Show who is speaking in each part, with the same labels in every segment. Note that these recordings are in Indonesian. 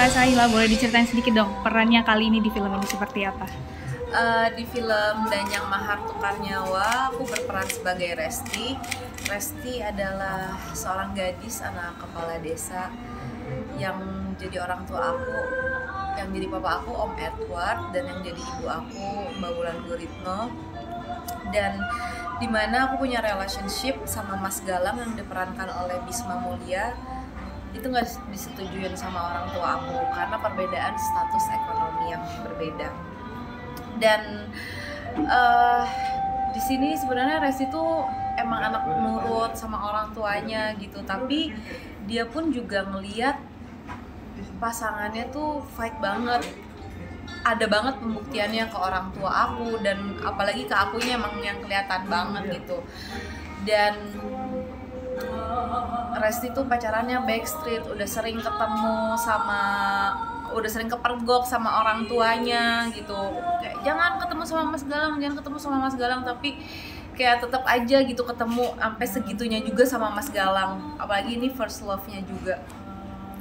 Speaker 1: Kak Sahila, boleh diceritain sedikit dong perannya kali ini di film ini seperti apa?
Speaker 2: Di film Danyang Mahar Tukar Nyawa, aku berperan sebagai Resti. Resti adalah seorang gadis anak kepala desa yang jadi orang tua aku, yang jadi papa aku Om Edward, dan yang jadi ibu aku Mbak Wulan Guritno. Dan dimana aku punya relationship sama Mas Galang yang diperankan oleh Bisma Mulia. Itu nggak disetujuin sama orang tua aku karena perbedaan status ekonomi yang berbeda. Dan di sini sebenarnya Resti tuh emang anak nurut sama orang tuanya gitu, tapi dia pun juga ngeliat pasangannya tuh fight banget, ada banget pembuktiannya ke orang tua aku, dan apalagi ke akunya emang yang kelihatan banget gitu. Dan Resti tuh pacarannya backstreet, udah sering kepergok sama orang tuanya gitu, kayak jangan ketemu sama Mas Galang, tapi kayak tetap aja gitu ketemu sampai segitunya juga sama Mas Galang, apalagi ini first love-nya juga.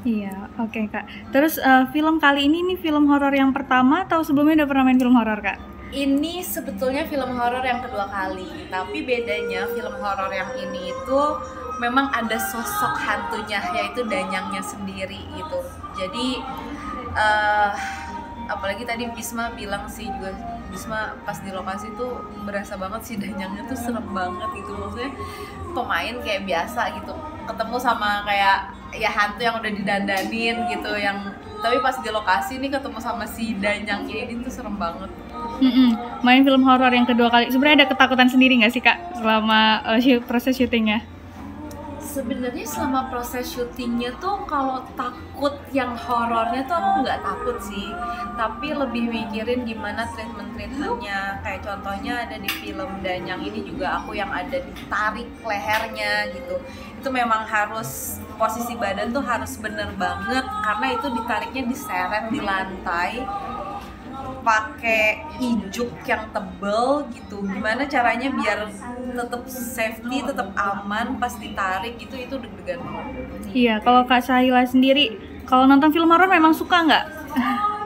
Speaker 1: Iya, oke Kak. Terus film kali ini film horor yang pertama atau sebelumnya udah pernah main film horor Kak?
Speaker 2: Ini sebetulnya film horor yang kedua kali, tapi bedanya film horor yang ini itu memang ada sosok hantunya, yaitu Danyangnya sendiri gitu. Jadi apalagi tadi Bisma bilang sih juga, Bisma pas di lokasi tuh berasa banget sih Danyangnya tuh serem banget gitu. Maksudnya pemain kayak biasa gitu, ketemu sama kayak ya hantu yang udah didandanin gitu, yang tapi pas di lokasi nih ketemu sama si Danyangnya ini tuh serem banget.
Speaker 1: Main film horor yang kedua kali, sebenarnya ada ketakutan sendiri nggak sih Kak selama proses syutingnya?
Speaker 2: Sebenarnya selama proses syutingnya tuh kalau takut yang horornya tuh aku nggak takut sih, tapi lebih mikirin gimana treatmentnya. Kayak contohnya ada di film Danyang ini juga aku yang ada ditarik lehernya gitu, itu memang harus posisi badan tuh harus bener banget karena itu ditariknya diseret di lantai pakai ijuk yang tebel gitu. Gimana caranya biar tetap safety, tetap aman pas ditarik gitu, itu deg-degan banget.
Speaker 1: Iya, kalau Kak Sahila sendiri kalau nonton film horor memang suka nggak?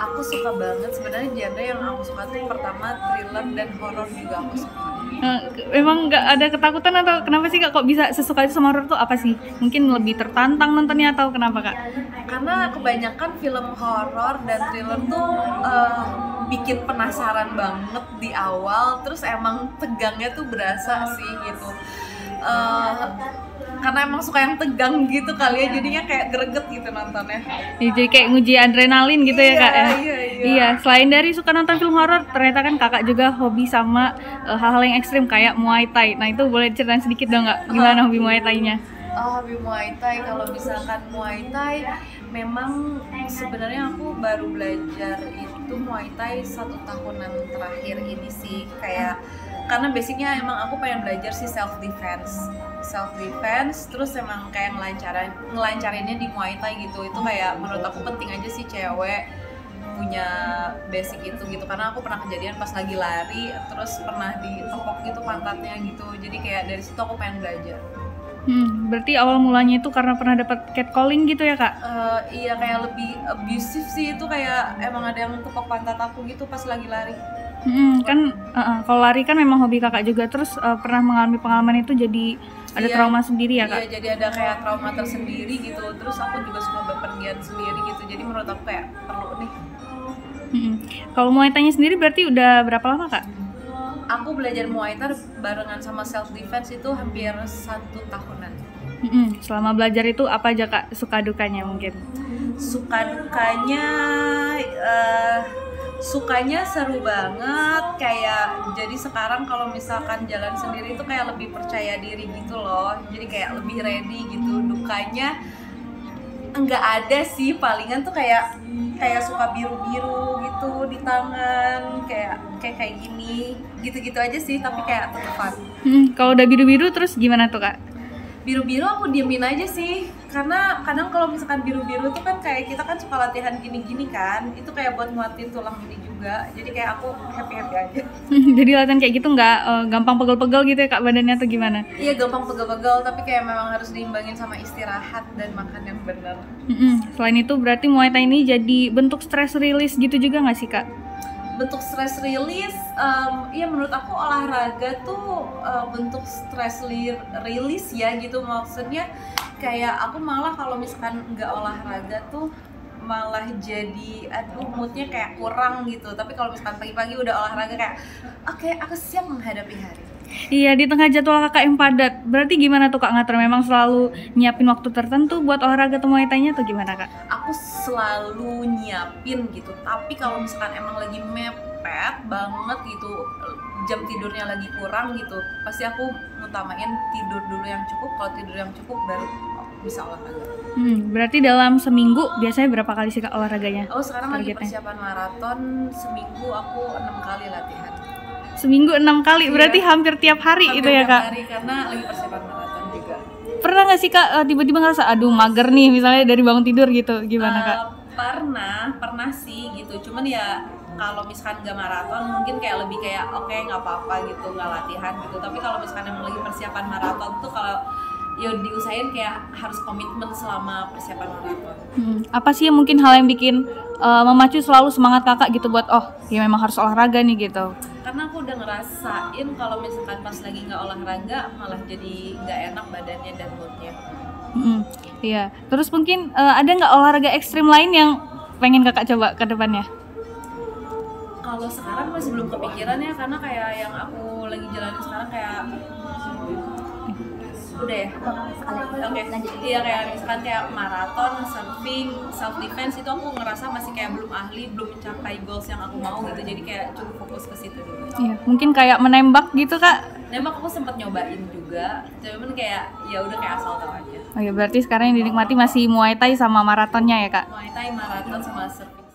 Speaker 2: Aku suka banget sebenarnya, genre yang aku suka tuh pertama thriller dan horor juga aku suka.
Speaker 1: Emang nggak ada ketakutan atau kenapa sih Kak kok bisa sesuka itu sama horor tuh, apa sih? Mungkin lebih tertantang nontonnya atau kenapa Kak?
Speaker 2: Karena kebanyakan film horor dan thriller tuh bikin penasaran banget di awal, terus emang tegangnya tuh berasa sih gitu. Karena emang suka yang tegang gitu kali ya, jadinya kayak greget gitu nontonnya.
Speaker 1: Ya, jadi kayak nguji adrenalin gitu ya Kak ya?
Speaker 2: Iya.
Speaker 1: Selain dari suka nonton film horor, ternyata kan Kakak juga hobi sama hal-hal yang ekstrim kayak Muay Thai. Nah itu boleh ceritain sedikit dong Kak, gimana hobi Muay Thai-nya?
Speaker 2: Hobi Muay Thai, kalau misalkan Muay Thai memang sebenarnya aku baru belajar itu Muay Thai 1 tahunan terakhir ini sih, kayak karena basicnya emang aku pengen belajar sih self defense, terus emang kayak ngelancarinnya di Muay Thai gitu. Itu kayak menurut aku penting aja sih cewek punya basic itu gitu, karena aku pernah kejadian pas lagi lari terus pernah ditepok gitu pantatnya gitu, jadi kayak dari situ aku pengen belajar.
Speaker 1: Berarti awal mulanya itu karena pernah dapat catcalling gitu ya Kak?
Speaker 2: Iya, kayak lebih abusive sih itu, kayak emang ada yang tepok pantat aku gitu pas lagi lari.
Speaker 1: Kalau lari kan memang hobi Kakak juga, terus pernah mengalami pengalaman itu jadi ada trauma sendiri ya Kak?
Speaker 2: Iya, jadi ada kayak trauma tersendiri gitu, terus aku juga suka bepergian sendiri gitu, jadi menurut aku kayak perlu nih.
Speaker 1: Kalau Muay Thai-nya sendiri berarti udah berapa lama Kak?
Speaker 2: Aku belajar Muay Thai barengan sama self defense itu hampir 1 tahunan.
Speaker 1: Selama belajar itu apa aja Kak suka dukanya mungkin?
Speaker 2: Suka dukanya, sukanya seru banget, kayak jadi sekarang kalau misalkan jalan sendiri itu kayak lebih percaya diri gitu loh, jadi kayak lebih ready gitu. Dukanya enggak ada sih, palingan tuh kayak suka biru-biru gitu di tangan, kayak gini gitu-gitu aja sih, tapi kayak tetep fun.
Speaker 1: Kalau udah biru-biru terus gimana tuh Kak?
Speaker 2: Biru-biru aku diemin aja sih, karena kadang kalau misalkan biru-biru tuh kan kayak kita kan suka latihan gini-gini kan, itu kayak buat nguatin tulang ini juga, jadi kayak aku happy-happy aja.
Speaker 1: Jadi latihan kayak gitu nggak gampang pegel-pegel gitu ya kak badannya atau gimana?
Speaker 2: Iya gampang pegel-pegel, tapi kayak memang harus diimbangin sama istirahat dan makan yang benar.
Speaker 1: Selain itu berarti Muay Thai ini jadi bentuk stress release gitu juga nggak sih kak?
Speaker 2: Bentuk stress release, ya menurut aku olahraga tuh bentuk stress release ya gitu, maksudnya kayak aku malah kalau misalkan nggak olahraga tuh malah jadi moodnya kayak kurang gitu, tapi kalau misalkan pagi-pagi udah olahraga kayak oke, aku siap menghadapi hari.
Speaker 1: Iya, di tengah jadwal kakak yang padat, berarti gimana tuh kak ngatur? Memang selalu nyiapin waktu tertentu buat olahraga atau Muay Thai-nya atau gimana kak?
Speaker 2: Aku selalu nyiapin gitu, tapi kalau misalkan emang lagi mepet banget gitu, jam tidurnya lagi kurang gitu, pasti aku ngutamain tidur dulu yang cukup. Kalau tidur yang cukup baru bisa olahraga.
Speaker 1: Berarti dalam seminggu biasanya berapa kali sih kak olahraganya?
Speaker 2: Oh sekarang lagi
Speaker 1: Targetnya?
Speaker 2: persiapan maraton, seminggu aku 6 kali latihan.
Speaker 1: Seminggu 6 kali,
Speaker 2: Iya.
Speaker 1: berarti hampir tiap hari
Speaker 2: Hampir
Speaker 1: itu ya
Speaker 2: tiap
Speaker 1: kak?
Speaker 2: hari, karena lagi persiapan maraton juga.
Speaker 1: Pernah nggak sih kak tiba-tiba ngerasa aduh mager nih misalnya dari bangun tidur gitu, gimana kak?
Speaker 2: Pernah sih gitu, cuman ya kalau misalkan nggak maraton mungkin kayak lebih kayak oke, nggak apa-apa gitu, nggak latihan gitu. Tapi kalau misalkan emang lagi persiapan maraton tuh kalau ya diusahain kayak harus komitmen selama persiapan maraton.
Speaker 1: Apa sih yang mungkin hal yang bikin memacu selalu semangat kakak gitu buat oh ya memang harus olahraga nih gitu?
Speaker 2: Karena aku udah ngerasain kalau misalkan pas lagi nggak olahraga malah jadi nggak enak badannya dan moodnya.
Speaker 1: Iya. Terus mungkin ada nggak olahraga ekstrim lain yang pengen kakak coba ke depannya?
Speaker 2: Kalau sekarang masih belum kepikiran ya, karena kayak yang aku lagi jalanin sekarang kayak udah ya. Oke. Iya kayak misalkan kayak maraton, surfing, self defense itu aku ngerasa masih kayak belum ahli, belum mencapai goals yang aku mau gitu. Jadi kayak cukup fokus ke situ dulu.
Speaker 1: Iya. Mungkin kayak menembak gitu kak?
Speaker 2: Nembak aku sempat nyobain juga, cuman kayak ya udah kayak asal tahu aja.
Speaker 1: Oh ya berarti sekarang yang dinikmati masih Muay Thai sama maratonnya ya kak?
Speaker 2: Muay Thai, maraton sama surfing.